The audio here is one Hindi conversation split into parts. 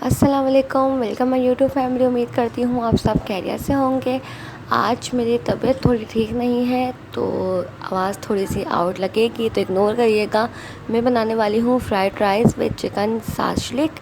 अस्सलाम वालेकुम, वेलकम माय यूट्यूब फैमिली। उम्मीद करती हूँ आप सब खैरियत से होंगे। आज मेरी तबीयत थोड़ी ठीक नहीं है तो आवाज़ थोड़ी सी आउट लगेगी तो इग्नोर करिएगा। मैं बनाने वाली हूँ फ्राइड राइस विद चिकन साशलिक।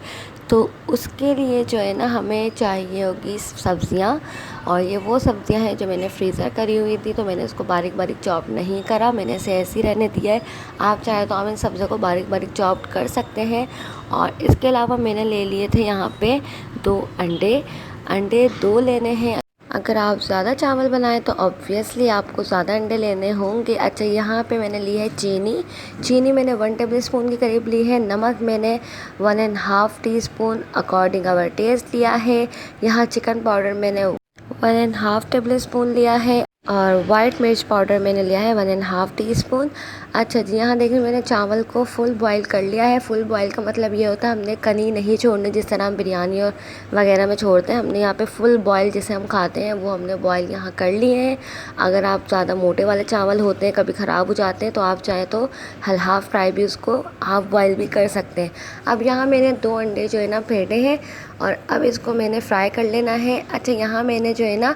तो उसके लिए जो है ना हमें चाहिए होगी सब्ज़ियाँ, और ये वो सब्ज़ियाँ हैं जो मैंने फ्रीज़र करी हुई थी, तो मैंने उसको बारीक बारीक चॉप नहीं करा, मैंने इसे ऐसे ही रहने दिया है। आप चाहे तो आप इन सब्ज़ियों को बारीक बारीक चॉप कर सकते हैं। और इसके अलावा मैंने ले लिए थे यहाँ पे 2 अंडे। अंडे 2 लेने हैं। अगर आप ज़्यादा चावल बनाएं तो ऑब्वियसली आपको ज़्यादा अंडे लेने होंगे। अच्छा, यहाँ पे मैंने ली है चीनी। चीनी मैंने 1 टेबल स्पून के करीब ली है। नमक मैंने 1.5 टीस्पून अकॉर्डिंग आवर टेस्ट लिया है। यहाँ चिकन पाउडर मैंने 1.5 टेबल स्पून लिया है, और वाइट मिर्च पाउडर मैंने लिया है 1.5 टीस्पून। अच्छा जी, यहाँ देखिए मैंने चावल को फुल बॉईल कर लिया है। फुल बॉईल का मतलब ये होता है हमने कनी नहीं छोड़नी जिस तरह हम बिरयानी और वगैरह में छोड़ते हैं। हमने यहाँ पे फुल बॉईल जिसे हम खाते हैं वो हमने बॉईल यहाँ कर लिए हैं। अगर आप ज़्यादा मोटे वाले चावल होते हैं, कभी ख़राब हो जाते हैं, तो आप चाहें तो हाफ फ्राई भी उसको हाफ बॉईल भी कर सकते हैं। अब यहाँ मैंने 2 अंडे जो है ना फेंटे हैं, और अब इसको मैंने फ्राई कर लेना है। अच्छा, यहाँ मैंने जो है ना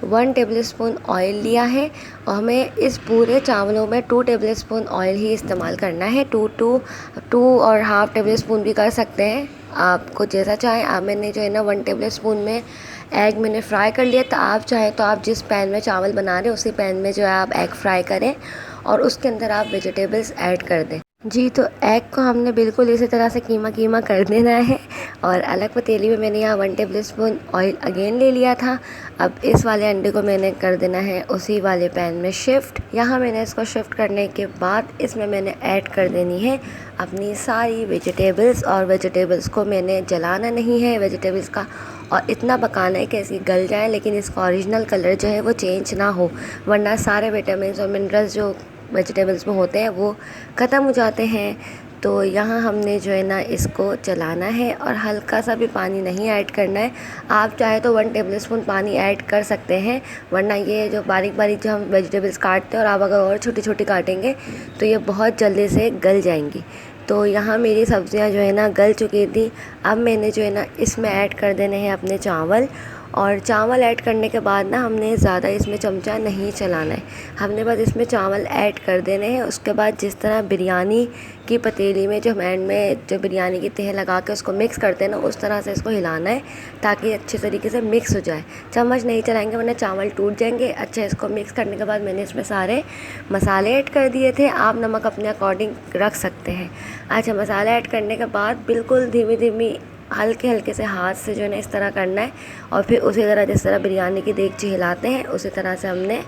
1 टेबल स्पून ऑयल लिया है, और हमें इस पूरे चावलों में 2 टेबल स्पून ऑयल ही इस्तेमाल करना है। 2 और हाफ टेबल स्पून भी कर सकते हैं, आपको जैसा चाहें। अब मैंने जो है ना 1 टेबल स्पून में एग मैंने फ्राई कर लिया। तो आप चाहें तो आप जिस पैन में चावल बना रहे हैं उसी पैन में जो है आप एग फ्राई करें, और उसके अंदर आप वेजिटेबल्स ऐड कर दें। जी, तो एग को हमने बिल्कुल इसी तरह से कीमा कीमा कर देना है। और अलग पतीली में मैंने यहाँ 1 टेबल स्पून ऑयल अगेन ले लिया था। अब इस वाले अंडे को मैंने कर देना है उसी वाले पैन में शिफ्ट। यहाँ मैंने इसको शिफ्ट करने के बाद इसमें मैंने ऐड कर देनी है अपनी सारी वेजिटेबल्स, और वेजिटेबल्स को मैंने जलाना नहीं है वेजिटेबल्स का, और इतना पकाना है कि ऐसी गल जाए, लेकिन इसका ओरिजिनल कलर जो है वो चेंज ना हो, वरना सारे विटामिन और मिनरल्स जो वेजिटेबल्स में होते हैं वो ख़त्म हो जाते हैं। तो यहाँ हमने जो है ना इसको चलाना है, और हल्का सा भी पानी नहीं ऐड करना है। आप चाहे तो 1 टेबल स्पून पानी ऐड कर सकते हैं, वरना ये जो बारीक बारीक जो हम वेजिटेबल्स काटते हैं, और आप अगर और छोटी छोटी काटेंगे तो ये बहुत जल्दी से गल जाएंगी। तो यहाँ मेरी सब्ज़ियाँ जो है ना गल चुकी थी। अब मैंने जो है ना इसमें ऐड कर देने हैं अपने चावल, और चावल ऐड करने के बाद ना हमने ज़्यादा इसमें चमचा नहीं चलाना है, हमने बस इसमें चावल ऐड कर देने हैं। उसके बाद जिस तरह बिरयानी की पतीली में जो हम एंड में जो बिरयानी की तह लगा के उसको मिक्स करते हैं ना, उस तरह से इसको हिलाना है ताकि अच्छे तरीके से मिक्स हो जाए। चम्मच नहीं चलाएंगे वरना चावल टूट जाएंगे। अच्छा, इसको मिक्स करने के बाद मैंने इसमें सारे मसाले ऐड कर दिए थे। आप नमक अपने अकॉर्डिंग रख सकते हैं। अच्छा, मसाला ऐड करने के बाद बिल्कुल धीमी धीमी हल्के हल्के से हाथ से जो है ना इस तरह करना है, और फिर उसी तरह जिस तरह बिरयानी की देगची हिलाते हैं उसी तरह से हमने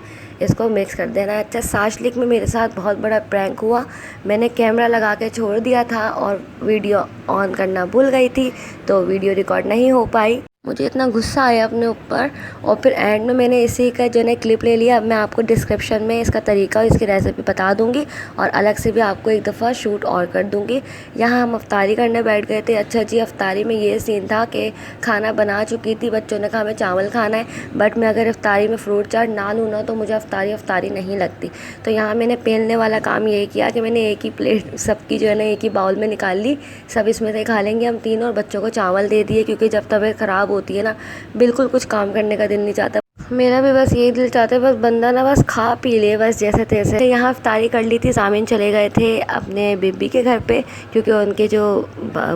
इसको मिक्स कर देना है। अच्छा, साशलिक में मेरे साथ बहुत बड़ा प्रैंक हुआ। मैंने कैमरा लगा के छोड़ दिया था और वीडियो ऑन करना भूल गई थी, तो वीडियो रिकॉर्ड नहीं हो पाई। मुझे इतना गुस्सा आया अपने ऊपर, और फिर एंड में मैंने इसी का जो है क्लिप ले लिया। अब मैं आपको डिस्क्रिप्शन में इसका तरीका और इसकी रेसिपी बता दूंगी, और अलग से भी आपको एक दफ़ा शूट और कर दूंगी। यहाँ हम अफ्तारी करने बैठ गए थे। अच्छा जी, अफ्तारी में ये सीन था कि खाना बना चुकी थी, बच्चों ने कहा हमें चावल खाना है, बट मैं अगर अफ्तारी में फ्रूट चाट ना लूँ ना तो मुझे अफ्तारी नहीं लगती। तो यहाँ मैंने पेलने वाला काम यही किया कि मैंने एक ही प्लेट सबकी जो है ना एक ही बाउल में निकाल ली। सब इसमें से खा लेंगे हम तीनों, और बच्चों को चावल दे दिए, क्योंकि जब तबीयत ख़राब होती है ना बिल्कुल कुछ काम करने का दिल नहीं चाहता। मेरा भी बस यही दिल चाहता है बस बंदा ना बस खा पी ले बस जैसे तैसे। यहाँ इफ्तारी कर ली थी। सामीन चले गए थे अपने बीबी के घर पे, क्योंकि उनके जो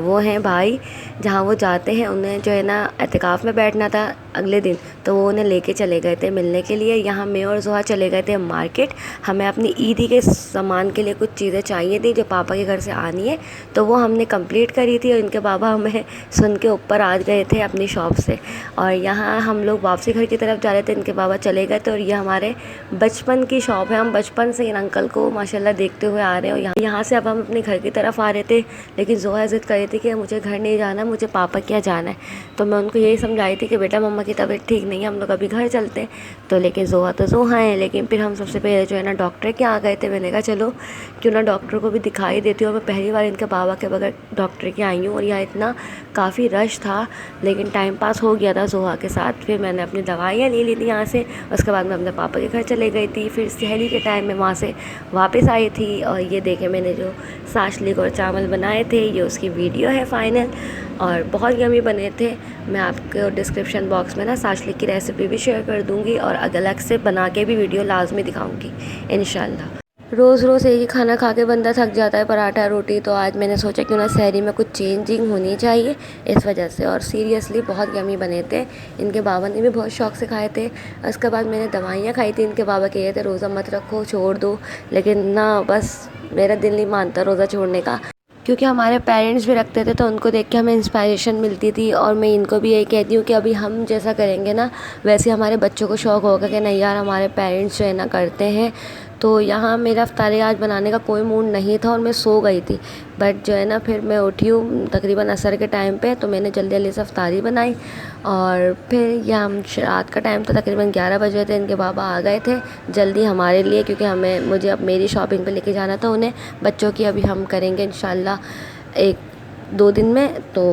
वो हैं भाई जहाँ वो जाते हैं उन्हें जो है ना एतिकाफ़ में बैठना था अगले दिन, तो वो उन्हें लेके चले गए थे मिलने के लिए। यहाँ मैं और जोहा चले गए थे मार्केट। हमें अपनी ईदी के सामान के लिए कुछ चीज़ें चाहिए थी जो पापा के घर से आनी है, तो वो हमने कंप्लीट करी थी, और इनके बाबा हमें सुन के ऊपर आ गए थे अपनी शॉप से। और यहाँ हम लोग वापसी घर की तरफ जा रहे थे, इनके बाबा चले गए थे। और ये हमारे बचपन की शॉप है, हम बचपन से इन अंकल को माशाल्लाह देखते हुए आ रहे हैं। और यहाँ से अब हम अपने घर की तरफ आ रहे थे, लेकिन जोहा ज़िद कर रही थी कि मुझे घर नहीं जाना, मुझे पापा के यहाँ जाना है। तो मैं उनको यही समझाई थी कि बेटा मम्मा की तबीयत ठीक नहीं है, हम लोग अभी घर चलते हैं। तो लेकिन जोहा तो जोहा है। लेकिन फिर हम सबसे पहले जो है ना डॉक्टर के यहाँ गए थे। मैंने कहा चलो क्यों ना डॉक्टर को भी दिखाई देती हूँ। मैं पहली बार इनके बाबा के बगैर डॉक्टर के आई हूँ, और यहाँ इतना काफ़ी रश था, लेकिन टाइम पास हो गया था जोहा के साथ। फिर मैंने अपनी दवाइयाँ ले ली थी यहाँ से। उसके बाद मैं अपने पापा के घर चले गई थी। फिर सहरी के टाइम में वहाँ से वापस आई थी, और ये देखे मैंने जो साशलिक और चावल बनाए थे, ये उसकी वीडियो है फाइनल। और बहुत यमी बने थे। मैं आपको डिस्क्रिप्शन बॉक्स में ना साशलिक की रेसिपी भी शेयर कर दूँगी और अलग से बना के भी वीडियो लाजमी दिखाऊँगी इंशाल्लाह। रोज़ रोज़ एक ही खाना खा के बंदा थक जाता है, पराठा रोटी। तो आज मैंने सोचा क्यों ना सहरी में कुछ चेंजिंग होनी चाहिए, इस वजह से। और सीरियसली बहुत यमी बने थे। इनके बाबा ने भी बहुत शौक़ से खाए थे। उसके बाद मैंने दवाइयाँ खाई थी। इनके बाबा कहे थे रोज़ा मत रखो, छोड़ दो, लेकिन ना, बस मेरा दिल नहीं मानता रोज़ा छोड़ने का, क्योंकि हमारे पेरेंट्स भी रखते थे तो उनको देख के हमें इंस्पायरेशन मिलती थी। और मैं इनको भी यही कहती हूँ कि अभी हम जैसा करेंगे ना, वैसे हमारे बच्चों को शौक़ होगा कि नहीं यार, हमारे पेरेंट्स जो है ना करते हैं। तो यहाँ मेरा इफ्तारी आज बनाने का कोई मूड नहीं था और मैं सो गई थी। बट जो है ना, फिर मैं उठी हूँ तकरीबन असर के टाइम पे, तो मैंने जल्दी जल्दी से इफ्तारी बनाई। और फिर यह हम रात का टाइम था, तकरीबन 11 बजे थे। इनके बाबा आ गए थे जल्दी हमारे लिए, क्योंकि मुझे अब मेरी शॉपिंग पे लेके जाना था उन्हें। बच्चों की अभी हम करेंगे इंशाल्लाह 1-2 दिन में। तो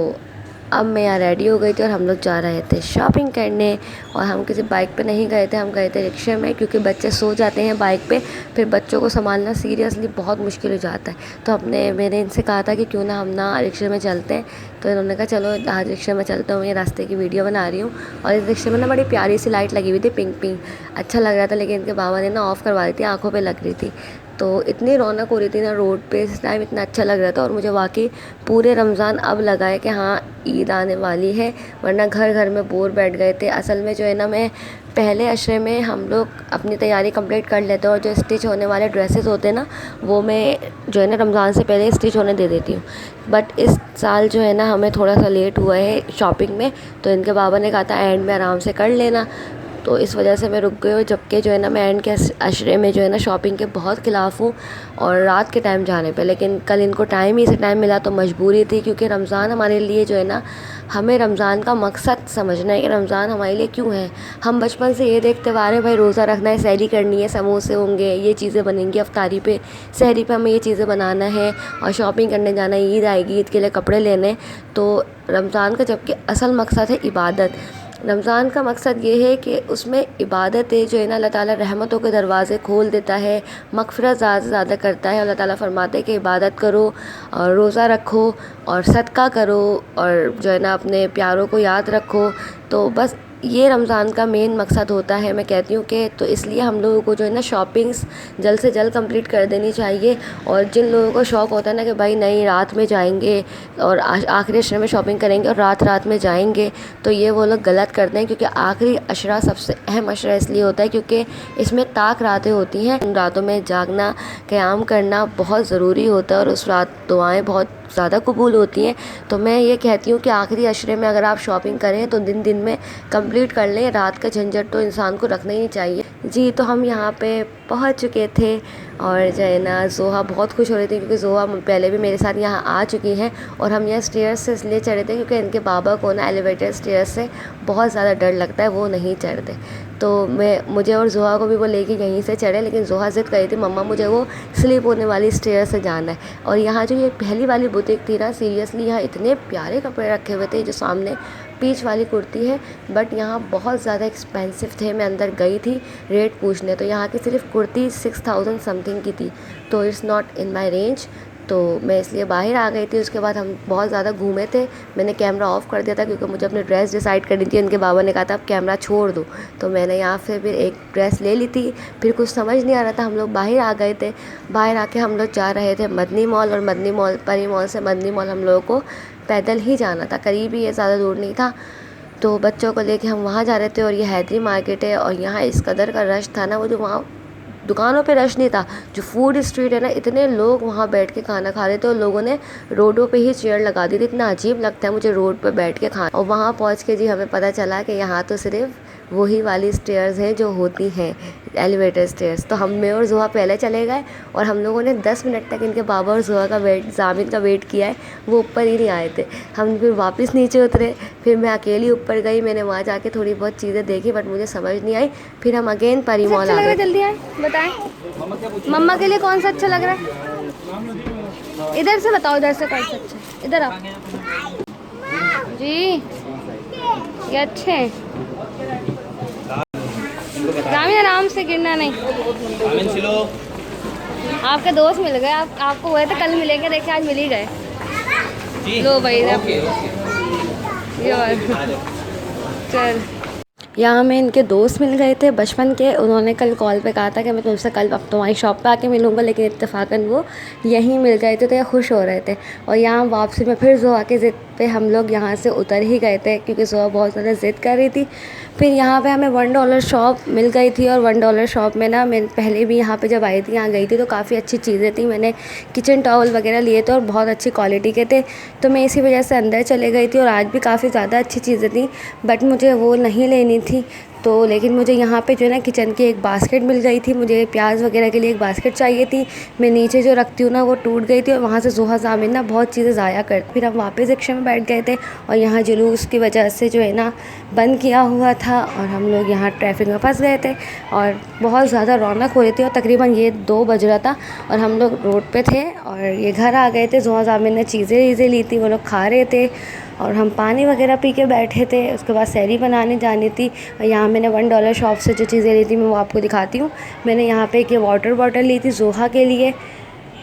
अब मैं यहाँ रेडी हो गई थी और हम लोग जा रहे थे शॉपिंग करने। और हम किसी बाइक पे नहीं गए थे, हम गए थे रिक्शे में, क्योंकि बच्चे सो जाते हैं बाइक पे, फिर बच्चों को संभालना सीरियसली बहुत मुश्किल हो जाता है। तो मैंने इनसे कहा था कि क्यों ना हम ना रिक्शे में चलते हैं। तो इन्होंने कहा चलो आज रिक्शे में चलते हैं। मैं रास्ते की वीडियो बना रही हूँ और इस रिक्शे में ना बड़ी प्यारी सी लाइट लगी हुई थी, पिंक पिंक, अच्छा लग रहा था। लेकिन इनके बाबा ने ना ऑफ़ करवा दी थी, आँखों पर लग रही थी। तो इतनी रौनक हो रही थी ना रोड पे इस टाइम, इतना अच्छा लग रहा था। और मुझे वाकई पूरे रमज़ान अब लगा है कि हाँ, ईद आने वाली है, वरना घर घर में बोर बैठ गए थे। असल में जो है ना, मैं पहले अशरे में हम लोग अपनी तैयारी कंप्लीट कर लेते हैं और जो स्टिच होने वाले ड्रेसेस होते हैं ना, वो मैं जो है ना रमज़ान से पहले स्टिच होने दे देती हूँ। बट इस साल जो है ना, हमें थोड़ा सा लेट हुआ है शॉपिंग में। तो इनके बाबा ने कहा था एंड में आराम से कर लेना, तो इस वजह से मैं रुक गई हूँ। जबकि जो है ना, मैं एंड के अशरे में जो है ना शॉपिंग के बहुत ख़िलाफ़ हूँ और रात के टाइम जाने पे। लेकिन कल इनको टाइम ही से टाइम मिला तो मजबूरी थी, क्योंकि रमज़ान हमारे लिए जो है ना, हमें रमज़ान का मकसद समझना है कि रमज़ान हमारे लिए क्यों है। हम बचपन से ये देखते आ रहे हैं भाई, रोज़ा रखना है, सहरी करनी है, समोसे होंगे, ये चीज़ें बनेंगी अफ्तारी पे, सहरी पे हमें ये चीज़ें बनाना है और शॉपिंग करने जाना है, ईद आएगी, ईद के लिए कपड़े लेने। तो रमज़ान का जबकि असल मकसद है इबादत। रमज़ान का मकसद ये है कि उसमें इबादत है जो है ना, अल्लाह ताला रहमतों के दरवाज़े खोल देता है, मग़फ़िरत ज़्यादा से ज़्यादा करता है। अल्लाह ताला फरमाते हैं कि इबादत करो और रोज़ा रखो और सदका करो और जो है ना, अपने प्यारों को याद रखो। तो बस ये रमज़ान का मेन मकसद होता है, मैं कहती हूँ कि। तो इसलिए हम लोगों को जो है ना, शॉपिंग्स जल्द से जल्द कंप्लीट कर देनी चाहिए। और जिन लोगों को शौक़ होता है ना कि भाई नहीं, रात में जाएंगे और आखिरी अशरे में शॉपिंग करेंगे और रात में जाएंगे, तो ये वो लोग गलत करते हैं। क्योंकि आखिरी अशरा सबसे अहम अशरा इसलिए होता है क्योंकि इसमें ताक रातें होती हैं। उन रातों में जागना, क़याम करना बहुत ज़रूरी होता है और उस रात दुआएँ बहुत ज़्यादा कबूल होती हैं। तो मैं ये कहती हूँ कि आखिरी अशरे में अगर आप शॉपिंग करें तो दिन में कंप्लीट कर लें। रात का झंझट तो इंसान को रखना ही नहीं चाहिए। जी, तो हम यहाँ पे पहुँच चुके थे और जो है ना, ज़ोहा बहुत खुश हो रही थी, क्योंकि ज़ोहा पहले भी मेरे साथ यहाँ आ चुकी हैं। और हम यहाँ स्टेयर्स से इसलिए चढ़े थे क्योंकि इनके बाबा को ना एलिवेटर स्टेयर्स से बहुत ज़्यादा डर लगता है, वो नहीं चढ़ते। तो मुझे और ज़ोहा को भी वो लेके यहीं से चढ़े, लेकिन ज़ोहा ज़िद करी थी मम्मा मुझे वो स्लिप होने वाली स्टेयर से जाना है। और यहाँ जो ये पहली वाली बुटीक थी ना, सीरियसली यहाँ इतने प्यारे कपड़े रखे हुए थे। जो सामने पीच वाली कुर्ती है, बट यहाँ बहुत ज़्यादा एक्सपेंसिव थे। मैं अंदर गई थी रेट पूछने, तो यहाँ की सिर्फ कुर्ती 6000 समथिंग की थी। तो it's not in my range, तो मैं इसलिए बाहर आ गई थी। उसके बाद हम बहुत ज़्यादा घूमे थे। मैंने कैमरा ऑफ़ कर दिया था क्योंकि मुझे अपनी ड्रेस डिसाइड करनी थी। उनके बाबा ने कहा था अब कैमरा छोड़ दो, तो मैंने यहाँ से फिर एक ड्रेस ले ली थी। फिर कुछ समझ नहीं आ रहा था, हम लोग बाहर आ गए थे। बाहर आके हम लोग जा रहे थे मदनी मॉल, और मदनी मॉल, परी मॉल से मदनी मॉल हम लोगों को पैदल ही जाना था, करीब ही है, ज़्यादा दूर नहीं था। तो बच्चों को लेके हम वहाँ जा रहे थे। और ये हैदरी मार्केट है और यहाँ इस कदर का रश था ना, वो जो वहाँ दुकानों पे रश नहीं था, जो फूड स्ट्रीट है ना, इतने लोग वहाँ बैठ के खाना खा रहे थे और लोगों ने रोडों पे ही चेयर लगा दी थी। इतना अजीब लगता है मुझे रोड पे बैठ के खाना। और वहाँ पहुँच के जी हमें पता चला कि यहाँ तो सिर्फ वही वाली स्टेयर्स हैं जो होती हैं एलिवेटर स्टेयर्स। तो मैं और ज़ोहा पहले चले गए और हम लोगों ने 10 मिनट तक इनके बाबा और ज़ोहा का जामिन का वेट किया है, वो ऊपर ही नहीं आए थे। हम फिर वापस नीचे उतरे, फिर मैं अकेली ऊपर गई। मैंने वहाँ जाके थोड़ी बहुत चीज़ें देखी, बट मुझे समझ नहीं आई। फिर हम अगेन परी मॉल आ गए। जल्दी आए, बताएं मम्मा के लिए कौन सा अच्छा लग रहा है। इधर से बताओ, इधर से कौन सा अच्छा, इधर आओ जी। ये अच्छे हैं, जामिन आराम से, गिरना नहीं। आपके दोस्त मिल गए, आपको हुए थे कल मिलेंगे, देखिए आज मिल ही गए। लो भाई, यार चल। यहाँ में इनके दोस्त मिल गए थे बचपन के। उन्होंने कल कॉल पे कहा था कि मैं तुमसे कल अब तुम्हारी शॉप पे आके मिलूँगा, लेकिन इत्तेफाकन वो यहीं मिल गए थे तो ये खुश हो रहे थे। और यहाँ वापसी में फिर ज़ोहा की ज़िद पे हम लोग यहाँ से उतर ही गए थे, क्योंकि ज़ोहा बहुत ज़्यादा ज़िद कर रही थी। फिर यहाँ पे हमें $1 शॉप मिल गई थी, और $1 शॉप में ना मैं पहले भी यहाँ पे जब आई थी, यहाँ गई थी तो काफ़ी अच्छी चीज़ें थी। मैंने किचन टॉवल वगैरह लिए थे और बहुत अच्छी क्वालिटी के थे, तो मैं इसी वजह से अंदर चले गई थी। और आज भी काफ़ी ज़्यादा अच्छी चीज़ें थी, बट मुझे वो नहीं लेनी थी। तो लेकिन मुझे यहाँ पे जो है ना किचन की एक बास्केट मिल गई थी। मुझे प्याज वगैरह के लिए एक बास्केट चाहिए थी। मैं नीचे जो रखती हूँ ना वो टूट गई थी, और वहाँ से ज़ोहा ज़ामिन ना बहुत चीज़ें ज़ाया करती। फिर हम वापस रिक्शे में बैठ गए थे, और यहाँ जुलूस की वजह से जो है ना बंद किया हुआ था, और हम लोग यहाँ ट्रैफिक में फंस गए थे। और बहुत ज़्यादा रौनक हो रही थी, और तकरीबन ये 2 बज रहा था, और हम लोग रोड पे थे। और ये घर आ गए थे। ज़ोहा ज़ामिन ने चीज़ें ली थी, वो लोग खा रहे थे, और हम पानी वगैरह पी के बैठे थे। उसके बाद सैरी बनाने जानी थी। और यहाँ मैंने $1 शॉप से जो चीज़ें ली थी मैं वो आपको दिखाती हूँ। मैंने यहाँ पे एक ये वाटर बॉटल ली थी ज़ोहा के लिए,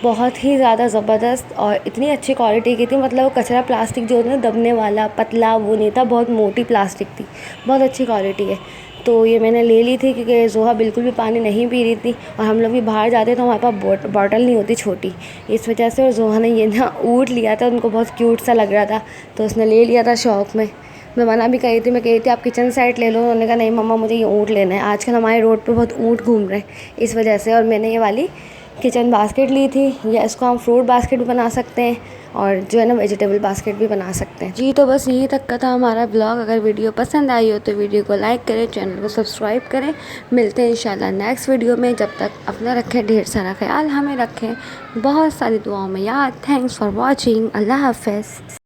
बहुत ही ज़्यादा ज़बरदस्त और इतनी अच्छी क्वालिटी की थी। मतलब वो कचरा प्लास्टिक जो होता है ना दबने वाला पतला, वो नहीं था, बहुत मोटी प्लास्टिक थी, बहुत अच्छी क्वालिटी है। तो ये मैंने ले ली थी, क्योंकि ज़ोहा बिल्कुल भी पानी नहीं पी रही थी, और हम लोग भी बाहर जाते तो हमारे पास बॉटल नहीं होती छोटी, इस वजह से। और ज़ोहा ने ये ना ऊँट लिया था, उनको बहुत क्यूट सा लग रहा था, तो उसने ले लिया था शौक़ में। मैं मना भी कही थी, मैं कही थी आप किचन सेट ले लो। उन्होंने कहा नहीं मम्मा मुझे ये ऊँट लेना है। आजकल हमारे रोड पे बहुत ऊँट घूम रहे हैं, इस वजह से। और मैंने ये वाली किचन बास्केट ली थी, या इसको हम फ्रूट बास्केट भी बना सकते हैं, और जो है ना वेजिटेबल बास्केट भी बना सकते हैं। जी तो बस यही तक का था हमारा ब्लॉग। अगर वीडियो पसंद आई हो तो वीडियो को लाइक करें, चैनल को सब्सक्राइब करें। मिलते हैं इंशाल्लाह नेक्स्ट वीडियो में। जब तक अपना रखें ढेर सारा ख्याल, हमें रखें बहुत सारी दुआओं में याद। Thanks for watching. अल्लाह हाफ़िज़।